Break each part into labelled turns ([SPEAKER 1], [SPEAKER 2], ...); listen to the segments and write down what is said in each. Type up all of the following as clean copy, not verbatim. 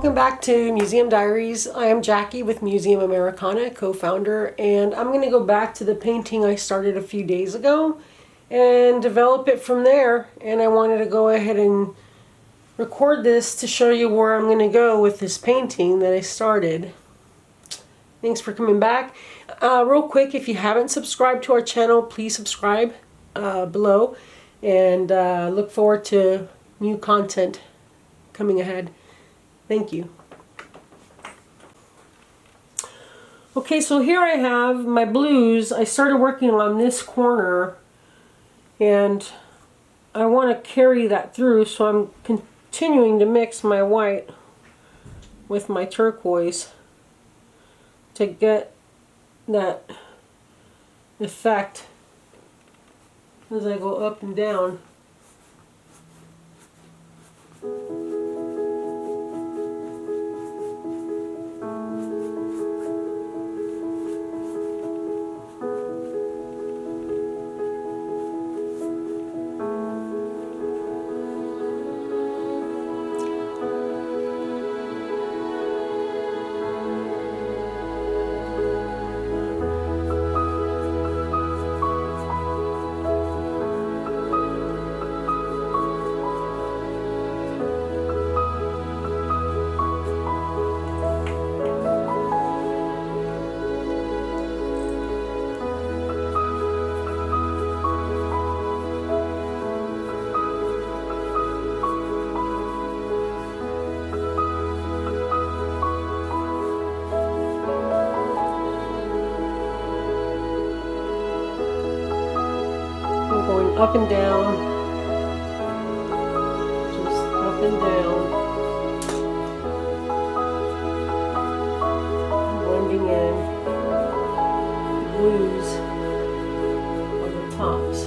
[SPEAKER 1] welcome back to Museum Diaries. I am Jackie with Museum Americana, co-founder, and I'm going to go back to the painting I started a few days ago and develop it from there. And I wanted to go ahead and record this to show you where I'm going to go with this painting that I started. Thanks for coming back. Real quick, if you haven't subscribed to our channel, please subscribe below, and look forward to new content coming ahead. Thank you. Okay, so here I have my blues. I started working on this corner and I want to carry that through, so I'm continuing to mix my white with my turquoise to get that effect as I go up and down. Going up and down, just up and down, blending in blues on the tops.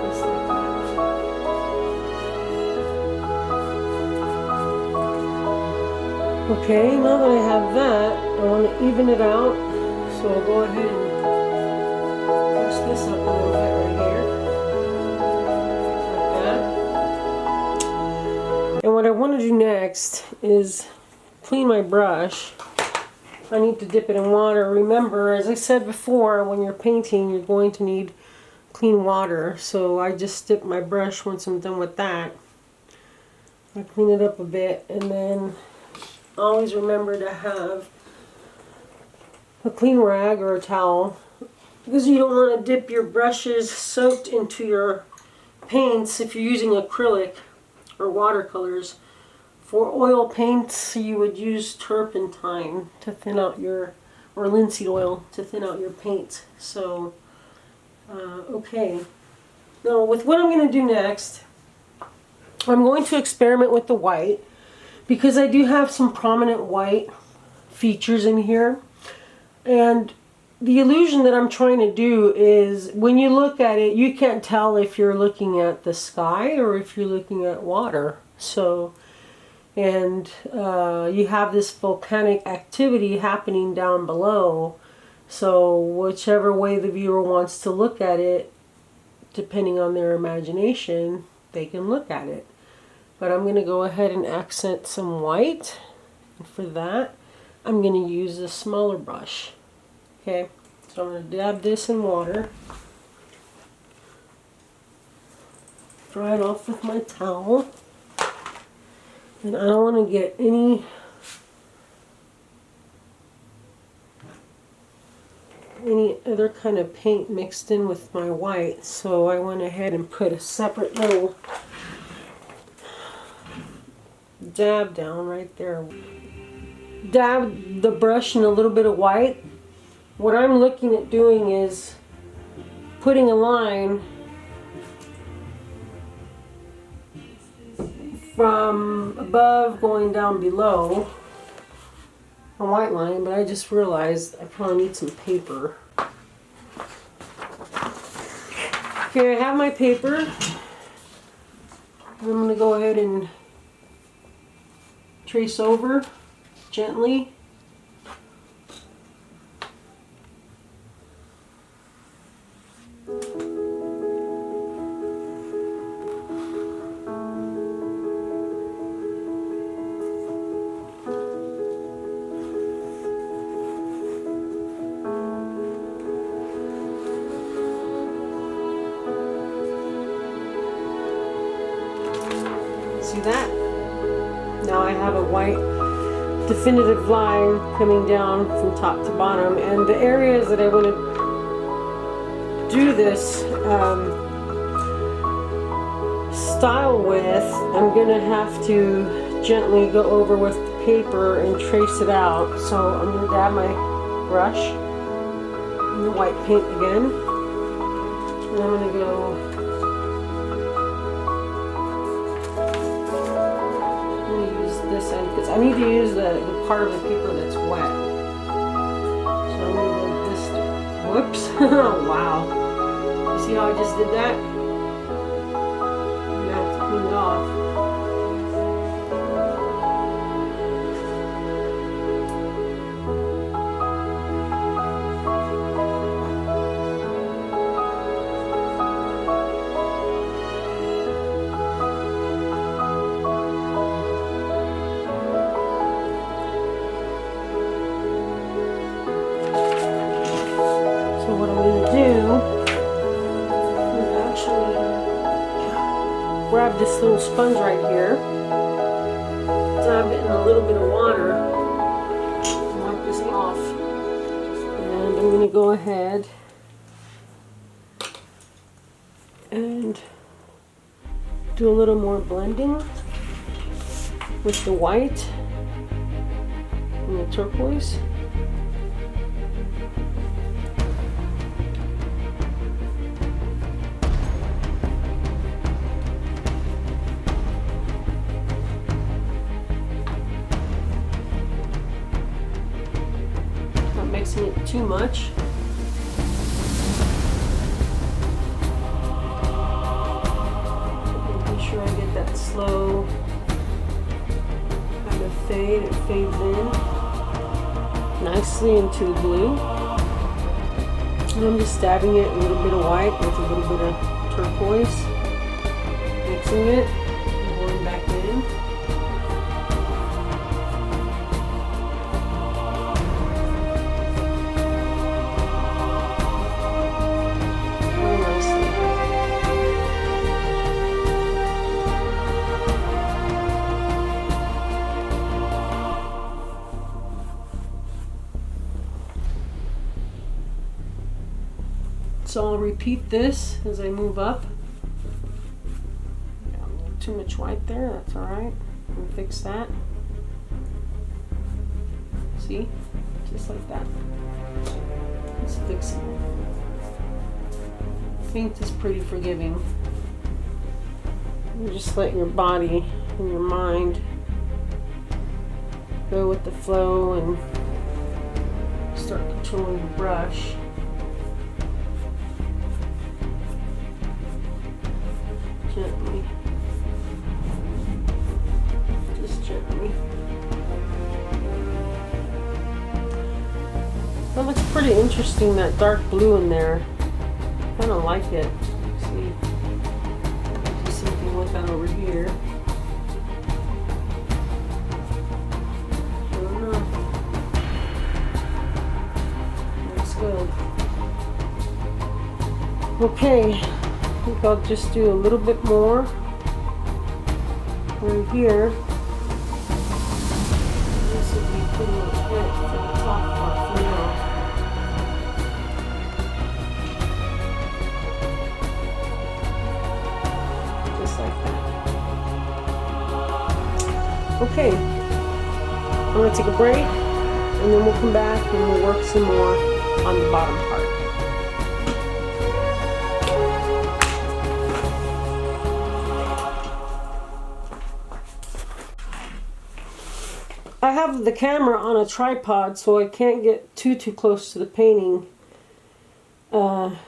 [SPEAKER 1] Just like that. Okay, now that I have that, I want to even it out. So I'll go ahead and brush this up a little bit right here, like that. And what I want to do next is clean my brush. I need to dip it in water. Remember, as I said before, when you're painting, you're going to need clean water. So I just dip my brush once I'm done with that. I clean it up a bit, and then always remember to have a clean rag or a towel, because you don't want to dip your brushes soaked into your paints if you're using acrylic or watercolors. For oil paints, you would use turpentine to thin out your, or linseed oil to thin out your paint. So, okay. Now with what I'm going to do next, I'm going to experiment with the white, because I do have some prominent white features in here. And the illusion that I'm trying to do is, when you look at it, you can't tell if you're looking at the sky or if you're looking at water. So, and you have this volcanic activity happening down below. So whichever way the viewer wants to look at it, depending on their imagination, they can look at it. But I'm going to go ahead and accent some white. And for that, I'm going to use a smaller brush. Okay, so I'm going to dab this in water. Dry it off with my towel. And I don't want to get any other kind of paint mixed in with my white. So I went ahead and put a separate little dab down right there. Dab the brush in a little bit of white. What I'm looking at doing is putting a line from above going down below, a white line, but I just realized I probably need some paper. Okay, I have my paper. I'm going to go ahead and trace over gently. See that? Now I have a white definitive line coming down from top to bottom, and the areas that I want to do this style with, I'm gonna have to gently go over with the paper and trace it out. So I'm gonna dab my brush in the white paint again, and I'm gonna go. This end because I need to use the part of the paper that's wet. So I'm going to go this. Whoops! Wow! You see how I just did that? I'm going to have to clean it off. Grab this little sponge right here, dab it in a little bit of water, and wipe this off. And I'm going to go ahead and do a little more blending with the white and the turquoise. Mixing it too much. Making sure I get that slow kind of fade. It fades in nicely into the blue. And I'm just dabbing it a little bit of white with a little bit of turquoise. Mixing it and going back in. So I'll repeat this as I move up. Got a little too much white there, that's alright. We'll fix that. See? Just like that. It's fixable. Paint is pretty forgiving. You just let your body and your mind go with the flow and start controlling the brush. Gently. Just gently. That looks pretty interesting, that dark blue in there. I kind of like it. See, do something with that over here. I don't know. Looks good. Okay. I think I'll just do a little bit more right here. This will be pretty much it for the top part for now. Just like that. Okay, I'm going to take a break and then we'll come back and we'll work some more on the bottom part. I have the camera on a tripod, so I can't get too close to the painting. What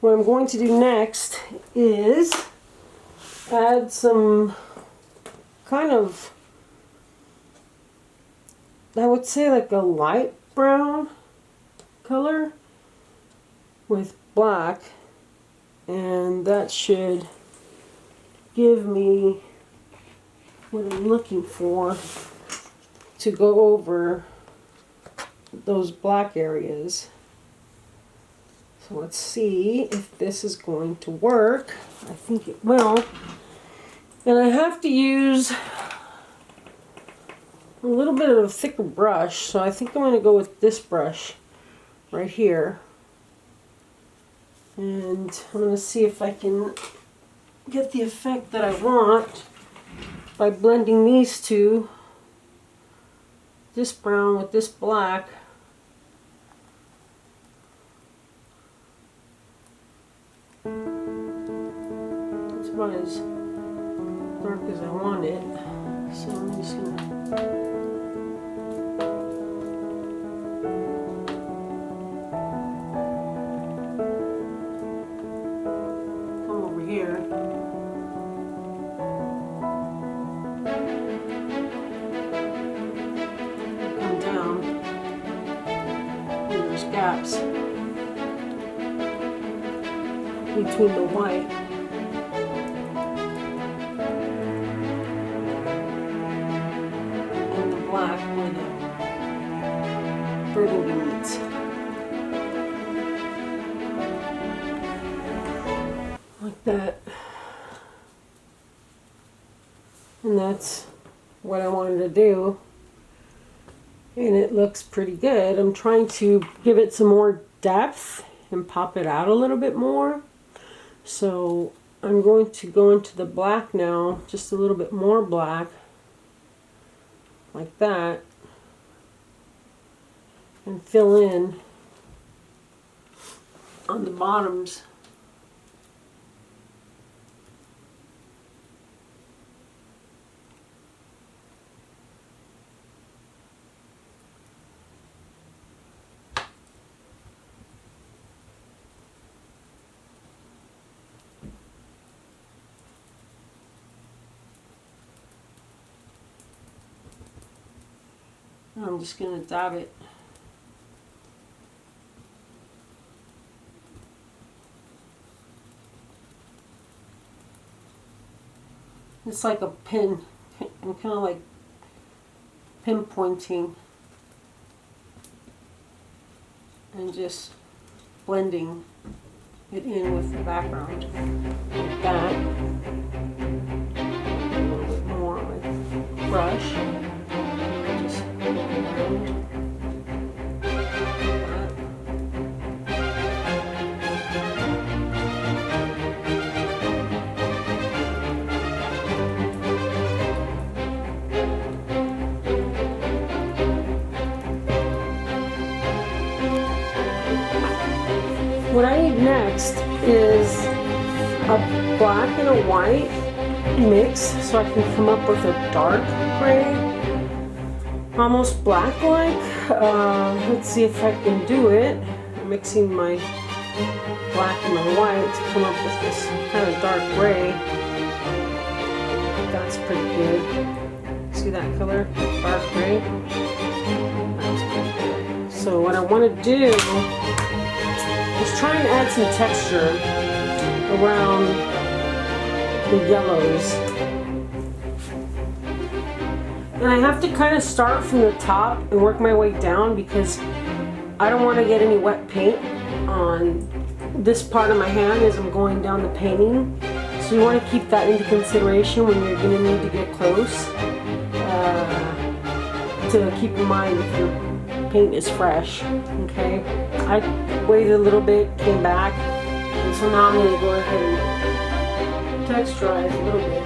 [SPEAKER 1] I'm going to do next is add some kind of, I would say like a light brown color with black, and that should give me what I'm looking for to go over those black areas. So let's see if this is going to work. I think it will. And I have to use a little bit of a thicker brush, so I think I'm going to go with this brush right here. And I'm going to see if I can get the effect that I want by blending these two, this brown with this black. It's about as dark as I want it, so I'm just going to gaps between the white and the black where the burgundy meets. Like that. And that's what I wanted to do. And it looks pretty good. I'm trying to give it some more depth and pop it out a little bit more. So I'm going to go into the black now, just a little bit more black, like that, and fill in on the bottoms. I'm just going to dab it. It's like a pin. I'm kind of like pinpointing and just blending it in with the background like that. A little bit more with brush. What I need next is a black and a white mix so I can come up with a dark gray, almost black-like. Let's see if I can do it. I'm mixing my black and my white to come up with this kind of dark gray. That's pretty good. See that color? Dark gray. That's pretty good. So what I want to do is try and add some texture around the yellows. And I have to kind of start from the top and work my way down because I don't want to get any wet paint on this part of my hand as I'm going down the painting. So you want to keep that into consideration when you're going to need to get close to keep in mind if your paint is fresh. Okay, I waited a little bit, came back, and so now I'm going to go ahead and texturize a little bit.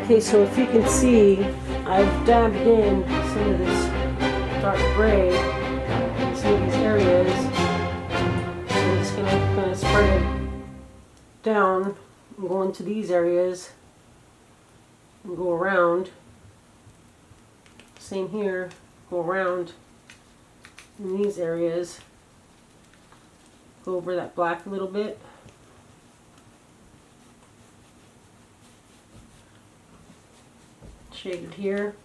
[SPEAKER 1] Okay, so if you can see, I've dabbed in some of this dark gray in some of these areas. I'm just going to kind of spread it down and go into these areas and go around. Same here, go around in these areas. Go over that black a little bit. Shade it here.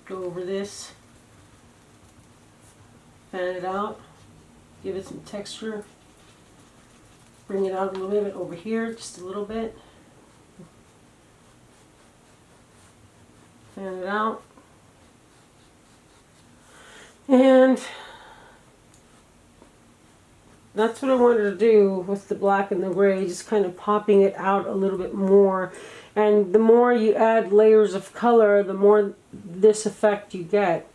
[SPEAKER 1] Go over this. Fan it out. Give it some texture. Bring it out a little bit over here, just a little bit. Fan it out. And that's what I wanted to do with the black and the gray, just kind of popping it out a little bit more. And the more you add layers of color, the more this effect you get.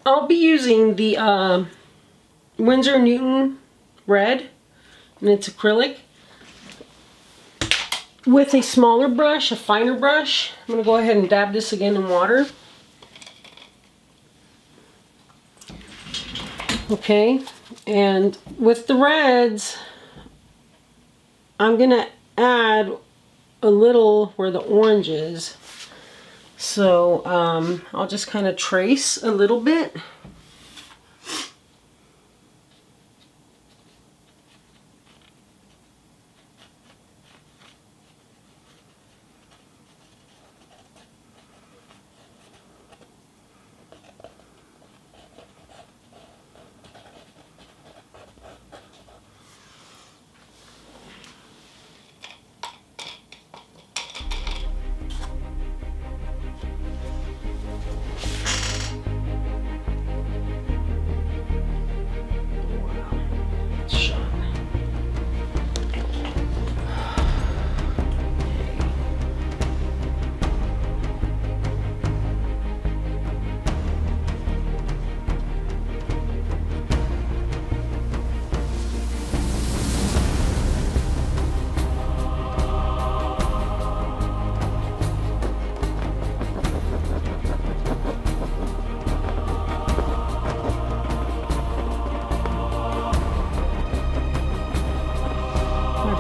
[SPEAKER 1] I'll be using the Winsor Newton red, and it's acrylic, with a smaller brush, a finer brush. I'm going to go ahead and dab this again in water. Okay, and with the reds, I'm going to add a little where the orange is. So I'll just kind of trace a little bit.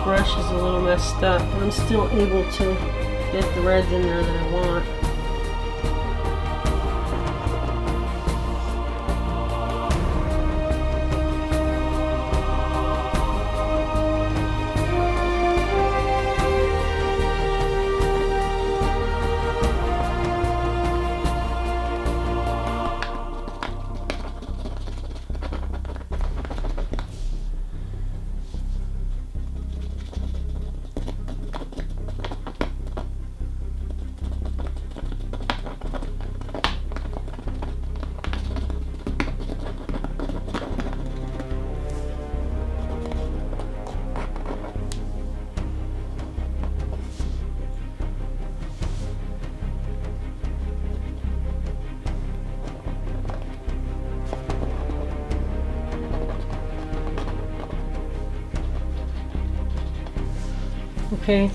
[SPEAKER 1] Brush is a little messed up, but I'm still able to get the reds in there that I want. Okay,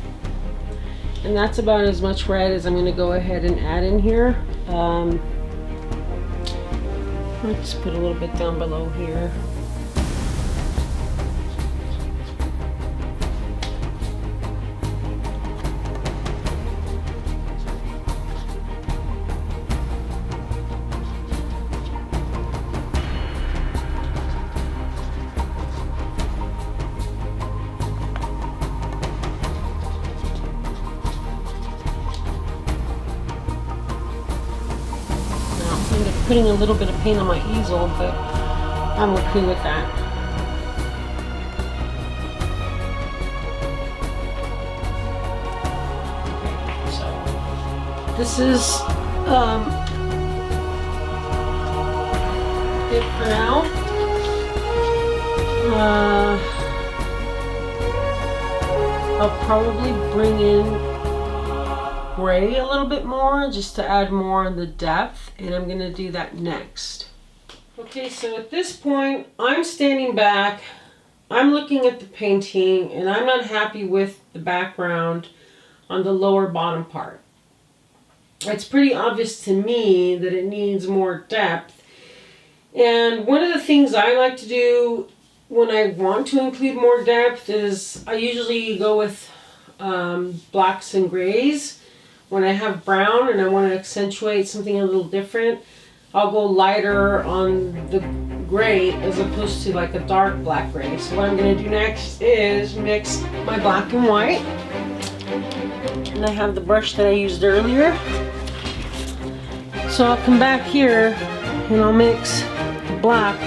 [SPEAKER 1] and that's about as much red as I'm going to go ahead and add in here. Let's put a little bit down below here. Putting a little bit of paint on my easel, but I'm okay with that. So this is it for now. I'll probably bring in gray a little bit more just to add more on the depth, and I'm going to do that next. Okay, so at this point I'm standing back, I'm looking at the painting, and I'm not happy with the background on the lower bottom part. It's pretty obvious to me that it needs more depth, and one of the things I like to do when I want to include more depth is I usually go with blacks and grays. When I have brown and I want to accentuate something a little different, I'll go lighter on the gray as opposed to like a dark black gray. So what I'm going to do next is mix my black and white. And I have the brush that I used earlier. So I'll come back here and I'll mix the black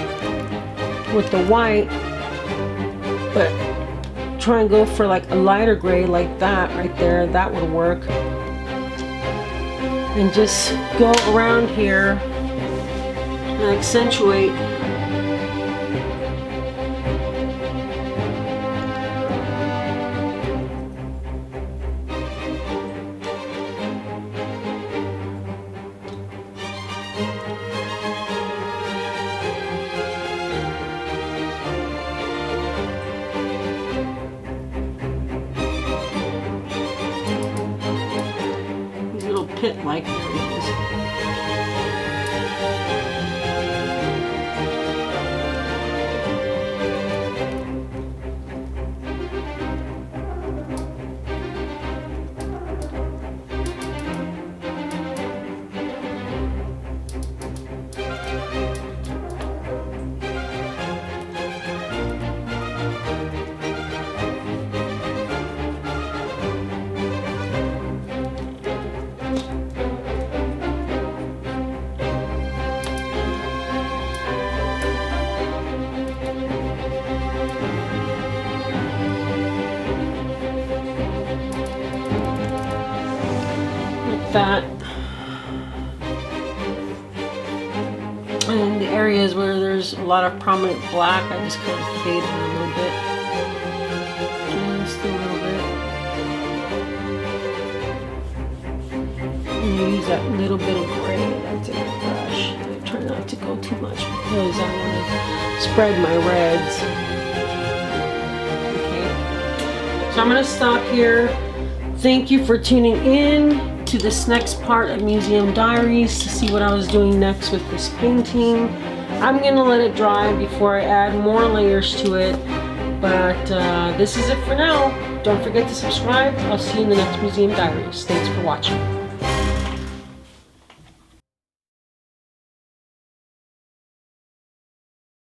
[SPEAKER 1] with the white, but try and go for like a lighter gray like that right there. That would work. And just go around here and accentuate. Pit-like areas. That, and the areas where there's a lot of prominent black, I just kind of fade it a little bit, just a little bit, and use that little bit of gray that's in the brush. I try not to go too much because I want to spread my reds. Okay, so I'm going to stop here. Thank you for tuning in to this next part of Museum Diaries to see what I was doing next with this painting. I'm gonna let it dry before I add more layers to it, but this is it for now. Don't forget to subscribe. I'll see you in the next Museum Diaries. Thanks for watching.